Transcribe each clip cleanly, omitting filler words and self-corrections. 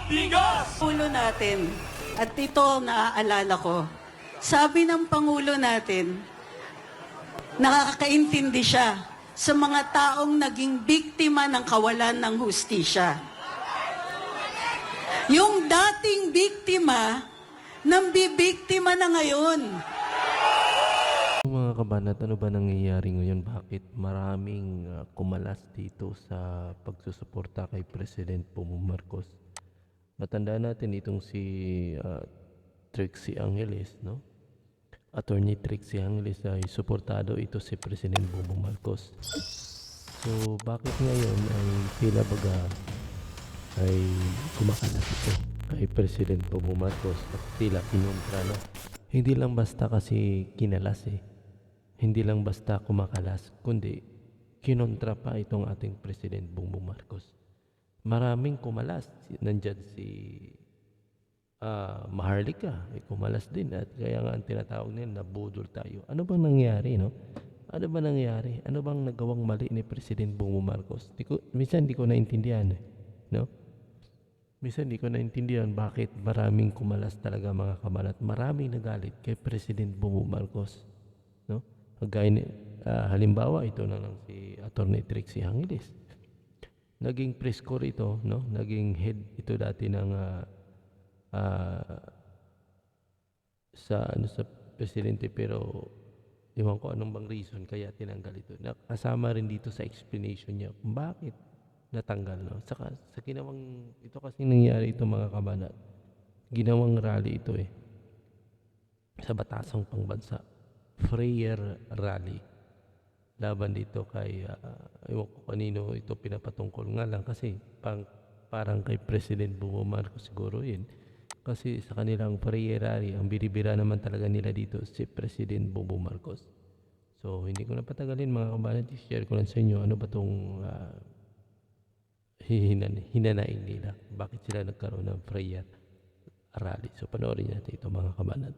Bigas! Pangulo natin, at ito naaalala ko, sabi ng Pangulo natin, nakakaintindi siya sa mga taong naging biktima ng kawalan ng hustisya. Yung dating biktima, nambibiktima na ngayon. Mga kabanat, ano ba nangyayari ngayon? Bakit maraming kumalas dito sa pagsusuporta kay President Bongbong Marcos? Matandaan natin itong si Trixie Angeles, no? Attorney Trixie Angeles ay suportado ito si President Bongbong Marcos. So, bakit ngayon ay tila baga ay kumakalas ito kay President Bongbong Marcos at tila kinontra na? Hindi lang basta kasi kinalas Hindi lang basta kumakalas, kundi kinontra pa itong ating President Bongbong Marcos. Maraming kumalas. Nandyan si Maharlika, ay kumalas din. At kaya nga ang tinatawag nila, nabudol tayo. Ano bang nangyari, no? Ano ba nangyari? Ano bang nagawang mali ni President Bongbong Marcos? Minsan di ko naintindihan, no? Minsan di ko naintindihan bakit maraming kumalas talaga mga kabanat. Maraming nagalit kay President Bongbong Marcos, no? Halimbawa, ito na lang si Attorney Trixie Angeles. Naging press corps ito, no? Naging head ito dati ng sa presidente, pero iwan ko anong bang reason kaya tinanggal ito. Kasama rin dito sa explanation niya kung bakit natanggal, no? Saka sa ginawang ito kasi nangyari ito mga kabanat. Ginawang rally ito sa batasang pangbansa. Prayer rally laban dito kay ewan ko kanino ito pinapatungkol, nga lang kasi parang kay President Bongbong Marcos siguro yun, kasi sa kanilang prayer rally ang biribira naman talaga nila dito si President Bongbong Marcos. So hindi ko na patagalin mga kabanan, i-share ko lang sa inyo ano ba itong hinanain nila, bakit sila nagkaroon ng prayer rally. So panoorin natin ito mga kabanan.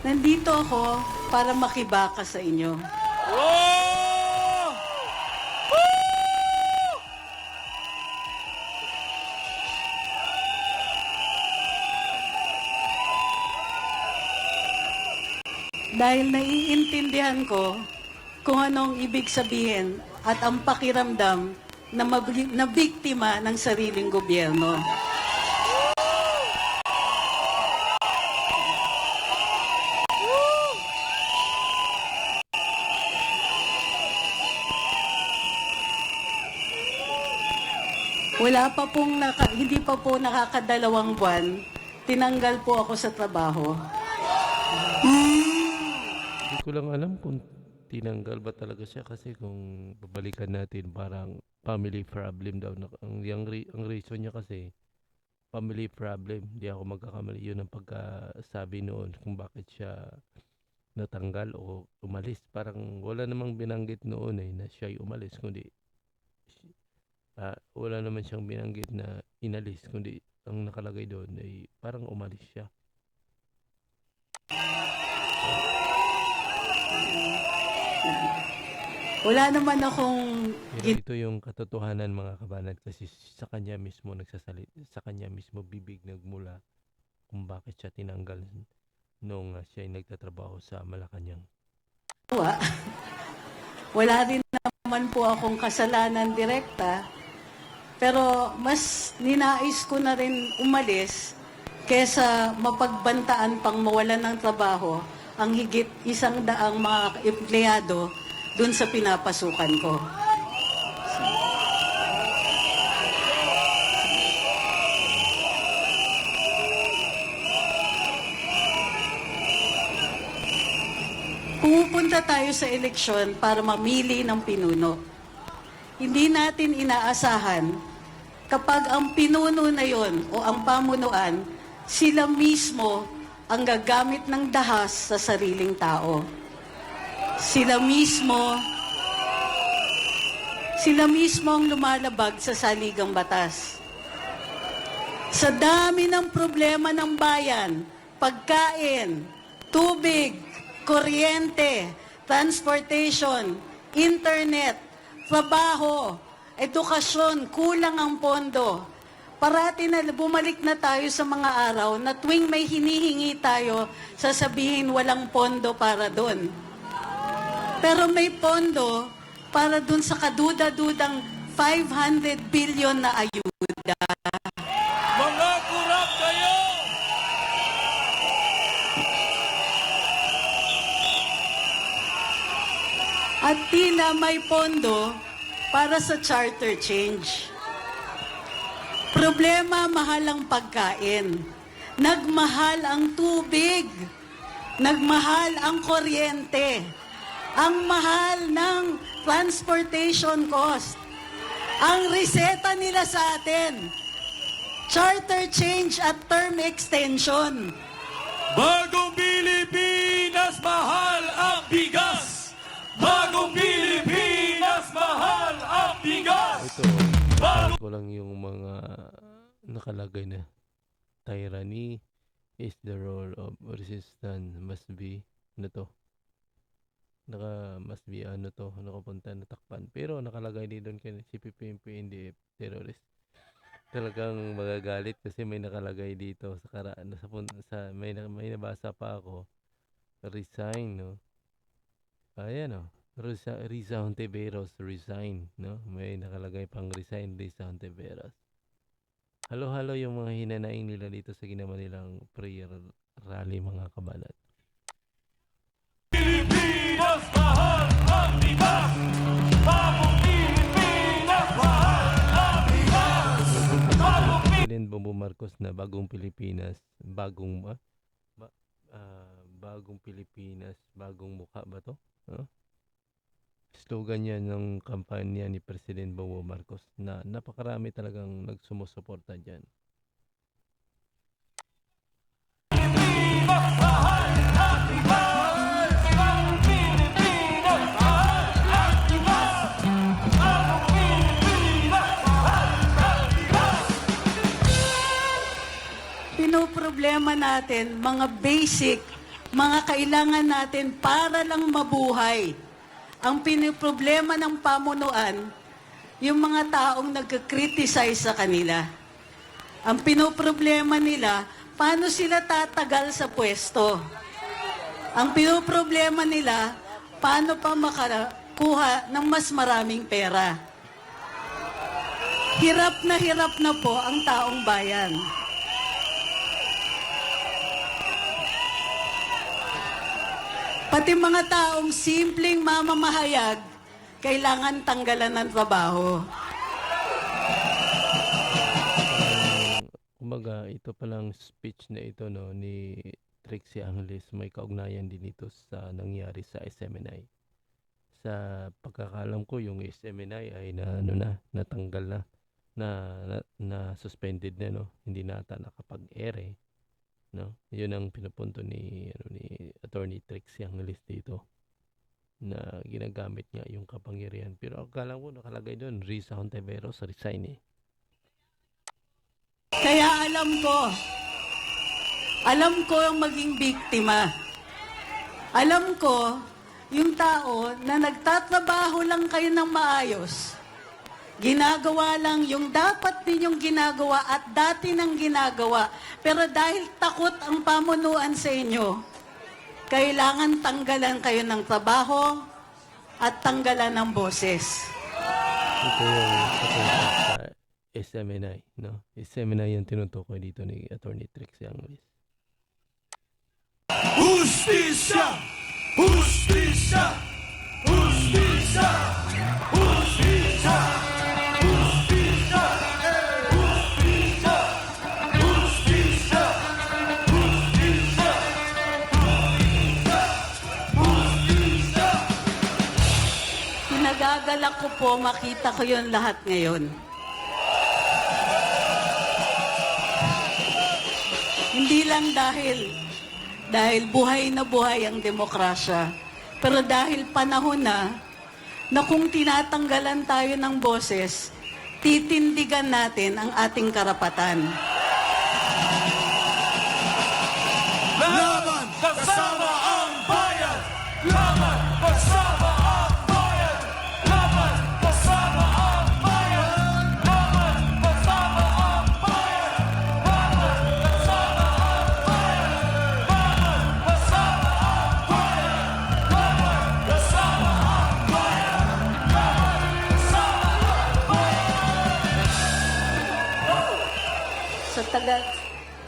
Nandito ako para makibaka sa inyo. Oh! Dahil naiintindihan ko kung anong ibig sabihin at ang pakiramdam na biktima ng sariling gobyerno. Hindi pa po nakakadalawang buwan, tinanggal po ako sa trabaho. Hindi ko lang alam kung tinanggal ba talaga siya, kasi kung babalikan natin parang family problem daw. Ang reason niya kasi family problem. Hindi ako magkakamali. Yun ang pagkasabi noon kung bakit siya natanggal o umalis. Parang wala namang binanggit noon na siya'y umalis, kundi wala naman siyang binanggit na inalis, kundi ang nakalagay doon ay parang umalis siya. Wala naman akong... Pero ito yung katotohanan mga kabanat, kasi sa kanya mismo sa kanya mismo bibig nagmula kung bakit siya tinanggal nung siya ay nagtatrabaho sa Malacanang. Wala rin naman po akong kasalanan direkta, pero mas ninais ko na rin umalis kesa mapagbantaan pang mawalan ng trabaho ang higit 100 mga empleyado dun sa pinapasukan ko. Pumupunta tayo sa eleksyon para mamili ng pinuno. Hindi natin inaasahan kapag ang pinuno na yon o ang pamunuan, sila mismo ang gagamit ng dahas sa sariling tao. Sila mismo ang lumalabag sa saligang batas. Sa dami ng problema ng bayan, pagkain, tubig, kuryente, transportation, internet, trabaho, edukasyon, kulang ang pondo. Parati na bumalik na tayo sa mga araw na tuwing may hinihingi tayo, sasabihin walang pondo para doon. Pero may pondo para doon sa kaduda-dudang 500 billion na ayuda. Mga kurap kayo! At tila may pondo para sa charter change. Problema, mahal ang pagkain. Nagmahal ang tubig. Nagmahal ang kuryente. Ang mahal ng transportation cost. Ang reseta nila sa atin, charter change at term extension. Bagong Pilipinas, mahal ang bigas! Bagong Pilipinas, mahal ang bigas! Ito, ko lang yung mga nakalagay na tyranny is the role of resistance must be must be nakapunta na takpan, pero nakalagay din doon kay CPP, NDF terrorist. Talagang magagalit kasi may nakalagay dito may nabasa pa ako, resign, no? Ayan, no? Riza Hontiveros resign, no? May nakalagay pang resign Riza Hontiveros. Halo-halo yung mga hinanaing nila dito sa ginawa nilang prayer rally, mga kabalat. Pilipinas, mahal ang bigas! Bagong Pilipinas, mahal ang bigas! President Bongbong Marcos na bagong Pilipinas, bagong Pilipinas, bagong mukha ba to? Huh? Slogan yan ng kampanya ni President Bongbong Marcos na napakarami talagang nagsumusuporta dyan. Pinoproblema natin mga basic, mga kailangan natin para lang mabuhay. Ang pinoproblema ng pamunuan, yung mga taong nagka-criticize sa kanila. Ang pinoproblema nila, paano sila tatagal sa pwesto. Ang pinoproblema nila, paano pa makakuha ng mas maraming pera. Hirap na po ang taong bayan. Pati mga taong simpleng mamamahayag, kailangan tanggalan ng trabaho. Kumbaga, ito palang speech na ito, no, ni Trixie Angeles, may kaugnayan din ito sa nangyari sa SMNI. Sa pagkakalam ko, yung SMNI ay natanggal na suspended na, no? Hindi nata nakapag-ere. No? Yun ang pinupunto ni Attorney Trixie Angeles dito, na ginagamit niya yung kapangyarihan. Pero akala ko nakalagay doon, Riza Hontiveros resign eh. Kaya alam ko ang maging biktima. Alam ko yung tao na nagtatrabaho lang kayo ng maayos. Ginagawa lang yung dapat ninyong ginagawa at dati nang ginagawa. Pero dahil takot ang pamunuan sa inyo, kailangan tanggalan kayo ng trabaho at tanggalan ng boses. Ito yung sa SMNI, no? SMNI yung tinutukoy dito ni Attorney Trixie Angeles. Justisya! Justisya! Justisya! Justisya! Justisya! Justisya! Justisya! Justisya! Justisya! Pinagagalak ko po, makita ko yun lahat ngayon. Hindi lang dahil buhay na buhay ang demokrasya, pero dahil panahon na kung tinatanggalan tayo ng boses, titindigan natin ang ating karapatan. Laban kasama ang bayan!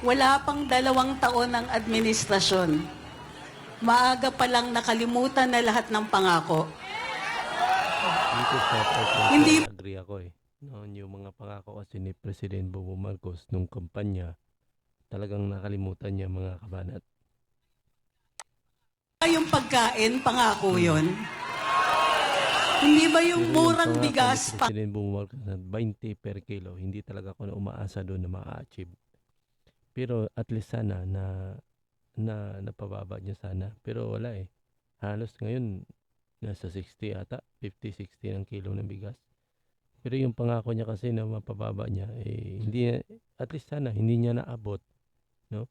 wala pang 2 taon ng administrasyon. Maaga pa lang nakalimutan na lahat ng pangako. Dito sa part Hindi agree ako eh. Noon yung mga pangako kasi ni President Bongbong Marcos nung kampanya, talagang nakalimutan niya mga kabanat. ba yung pagkain, pangako yun? Hindi ba yung Pero murang pangako ni bigas, President Bongbong Marcos na 20 per kilo, hindi talaga ako na umaasa doon na ma-achieve. Pero at least sana na napababa niya sana. Pero wala eh. Halos ngayon nasa 60 ata, 50-60 ng kilo ng bigas. Pero yung pangako niya kasi na mapababa niya, eh, hindi at least sana hindi niya naabot, no?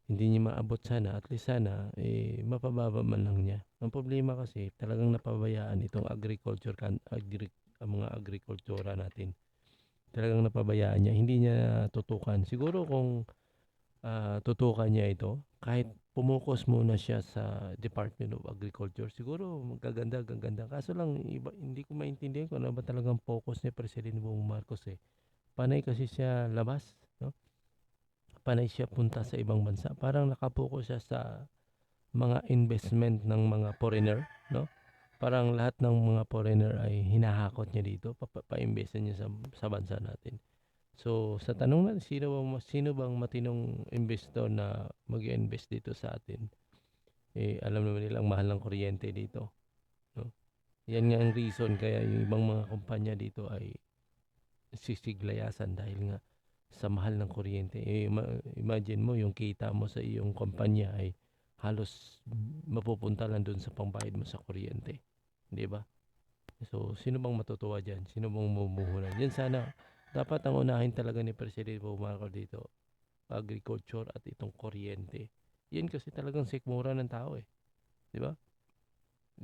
Hindi niya maabot sana, at least sana eh, mapababa man lang niya. Ang problema kasi talagang napabayaan itong ang mga agrikultura natin. Talagang napabayaan niya, hindi niya tutukan. Siguro kung tutukan niya ito, kahit pumukos muna siya sa Department of Agriculture, siguro gaganda. Kaso lang, hindi ko maintindihan kung ano ba talagang focus ni President Bongbong Marcos eh. Panay kasi siya labas, no? Panay siya punta sa ibang bansa. Parang nakapokus siya sa mga investment ng mga foreigner, no? Parang lahat ng mga foreigner ay hinahakot niya dito, pa-invest niya sa bansa natin. So, sa tanong na sino bang matinong investor na mag-invest dito sa atin? Eh, alam naman nilang mahal ng kuryente dito, no? Yan nga ang reason kaya yung ibang mga kumpanya dito ay sisiglayasan dahil nga sa mahal ng kuryente. Eh, imagine mo yung kita mo sa iyong kumpanya ay halos mapupunta lang doon sa pangbayad mo sa kuryente. Di ba? So, sino bang matutuwa dyan? Sino bang mumuhunan? Yan sana. Dapat ang unahin talaga ni President Bongbong Marcos dito, agriculture at itong kuryente. Yan kasi talagang sikmura ng tao eh. Di ba?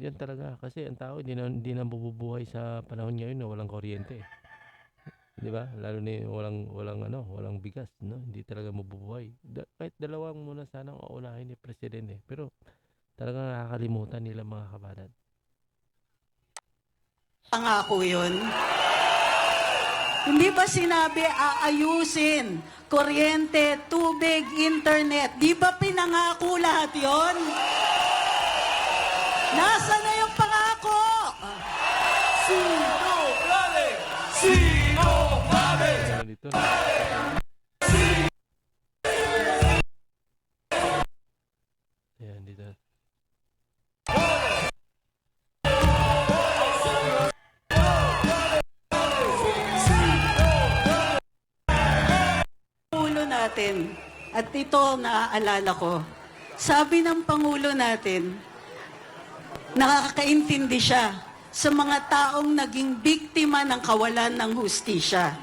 Yan talaga. Kasi ang tao hindi na mabubuhay sa panahon ngayon na walang kuryente. Di ba? Lalo na walang bigas, no? Hindi talaga mabubuhay. Kahit dalawang muna sana ang unahin ni President eh. Pero talagang nakakalimutan nila mga kabanan. pangako yun? Hindi ba sinabi aayusin, kuryente, tubig, internet? Di ba pinangako lahat yon? Nasaan na yung pangako? Sino galing? Sino galing? Ano dito? Ayan, dito. Pangulo natin, at ito naaalala ko, sabi ng Pangulo natin, nakakaintindi siya sa mga taong naging biktima ng kawalan ng hustisya.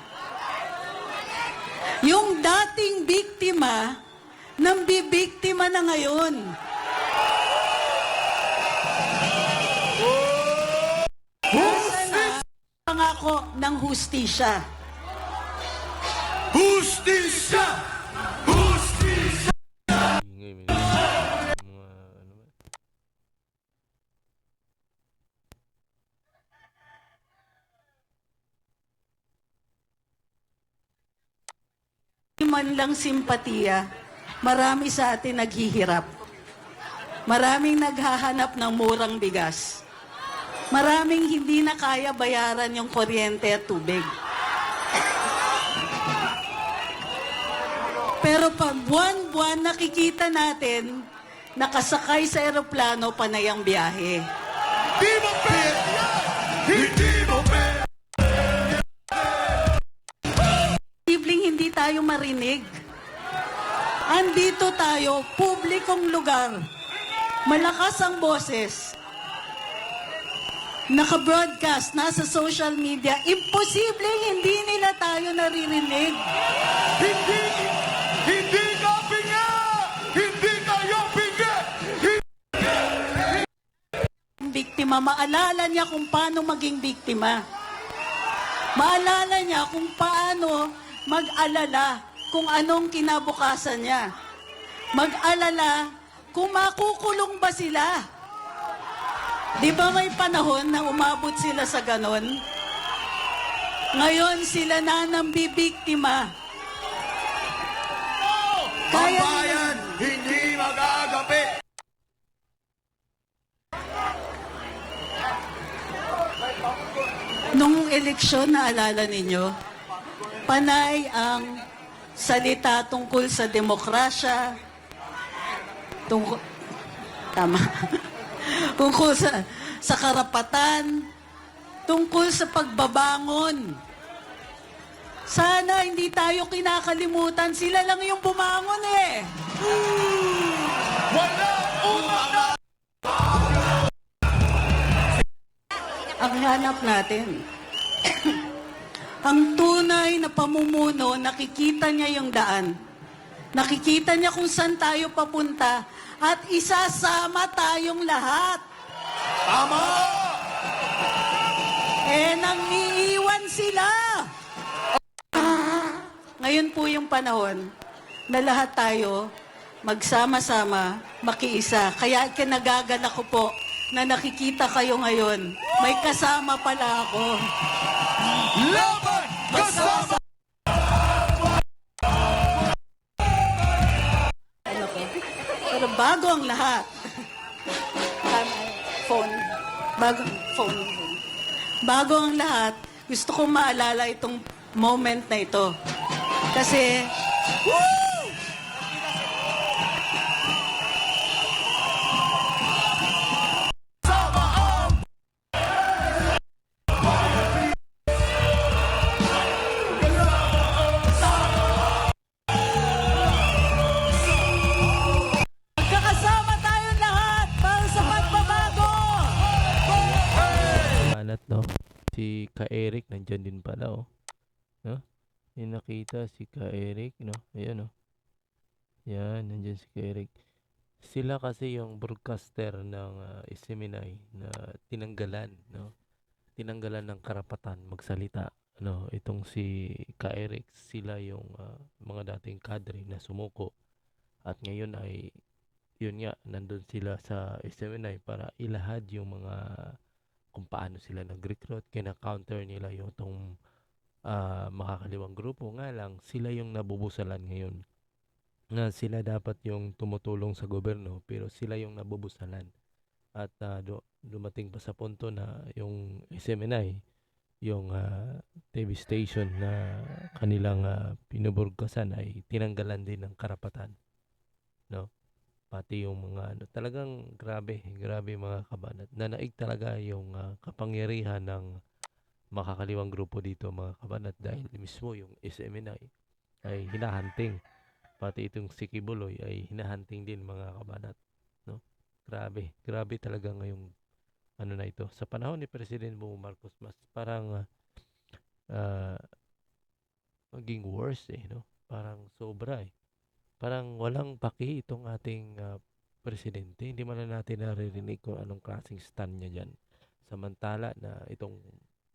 Yung dating biktima, nang bibiktima na ngayon. Nasaan na pangako ng hustisya? Justisya! Justisya! Ingay, may mga ano ba? Man lang simpatiya, marami sa atin naghihirap. Maraming naghahanap ng murang bigas. Maraming hindi na kaya bayaran yung kuryente at tubig. Pero pag buwan-buwan nakikita natin, nakasakay sa eroplano panay ang biyahe. Di mo pwede yan! Hindi mo pwede! Posibleng hindi tayo marinig. Andito tayo, publikong lugar. Malakas ang boses. Naka-broadcast, nasa social media. Imposibleng hindi nila tayo naririnig. Hindi ka pinga! Hindi kayo pinga! Biktima, maalala niya kung paano maging biktima. Maalala niya kung paano mag-alala kung anong kinabukasan niya. Mag-alala kung makukulong ba sila. Di ba may panahon na umabot sila sa ganon? Ngayon sila na nambibiktima. Ang Kaya bayan hindi magagapi. nung eleksyon, naalala ninyo, panay ang salita tungkol sa demokrasya, tungkol, tama, tungkol sa karapatan, tungkol sa pagbabangon. Sana hindi tayo kinakalimutan, sila lang yung bumangon eh. Wala utang na Ang hanap natin, ang tunay na pamumuno, nakikita niya yung daan. Nakikita niya kung saan tayo papunta at isasama tayong lahat. tama. Nang iiwan sila. Ngayon po yung panahon na lahat tayo magsama-sama, makiisa. Kaya kinagagalak ko po na nakikita kayo ngayon. May kasama pala ako. Laban kasama. Ano ko? Pero bago ang lahat, phone, bago ang lahat, gusto kong maalala itong moment na ito. Kasi, magkakasama tayong lahat para sa pagbabago. Banat, no? Si Ka Eric nandyan din pala, oh. No? Yung nakita si Ka Eric, no? Ayan, oh. Yan, nandyan si Ka Eric. Sila kasi yung broadcaster ng SMNI na tinanggalan, no? Tinanggalan ng karapatan magsalita, no? Itong si Ka Eric, sila yung mga dating kadre na sumuko. At ngayon ay, yun nga, nandun sila sa SMNI para ilahad yung mga kung paano sila nag-recruit, kina-counter nila yung itong makakaliwang grupo. Nga lang, sila yung nabubusalan ngayon. Na sila dapat yung tumutulong sa gobyerno, pero sila yung nabubusalan. At dumating pa sa punto na yung SMNI, yung TV station na kanilang pinuburgasan ay tinanggalan din ng karapatan. No? Pati yung mga talagang grabe mga kabanat. Nanaig talaga yung kapangyarihan ng makakaliwang grupo dito mga kabanat dahil mismo yung SMNI ay hinahanting. Pati itong si Kibuloy ay hinahanting din mga kabanat. No? Grabe talaga ngayong ano na ito. Sa panahon ni President Bongbong Marcos, mas parang maging worse no? Parang sobra eh. Parang walang paki itong ating presidente. Hindi man lang natin naririnig kung anong klaseng stand niya dyan. Samantala na itong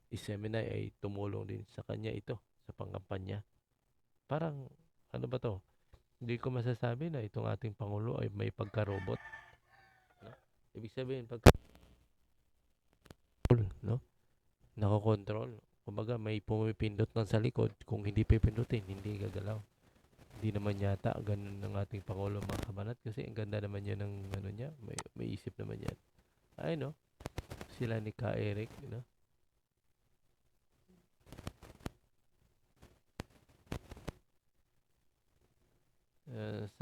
SMNI ay tumulong din sa kanya ito, sa pangkampanya. Parang, ano ba to? Hindi ko masasabi na itong ating Pangulo ay may pagka-robot. No? Ibig sabihin, no? Nako-control. Kumbaga, may pumipindot lang sa likod. Kung hindi pipindutin, hindi gagalaw. Hindi naman yata ganun ng ating Pangulo mga kabanat kasi ang ganda naman yan ng ano niya, may isip naman yan. Ay no, sila ni Ka Eric, no?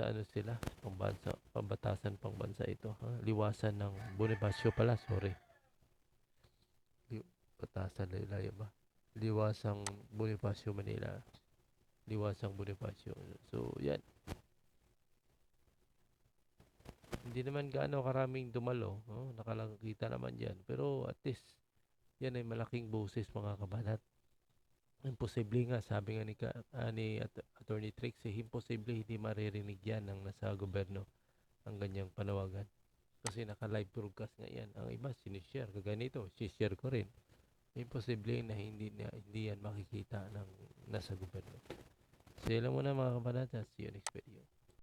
Sa ano sila? Pambansa, pambatasan pangbansa ito. Ha? Liwasan ng Bonifacio pala, sorry. Batasan nila ba? Liwasang Bonifacio Manila. Liwasang Bonifacio. So, yan. Hindi naman gaano karaming dumalo. Oh, nakalangkita naman yan. Pero at least, yan ay malaking boses mga kabanat. Imposible nga, sabi nga ni Attorney Trix, imposible hindi maririnig yan ng nasa gobyerno ang ganyang panawagan. Kasi naka-live broadcast nga yan. Ang iba, sinishare. Kaganito, sinishare ko rin. Imposible na hindi yan makikita ng nasa gobyerno. So, yun lang muna mga kabanata. See you next video.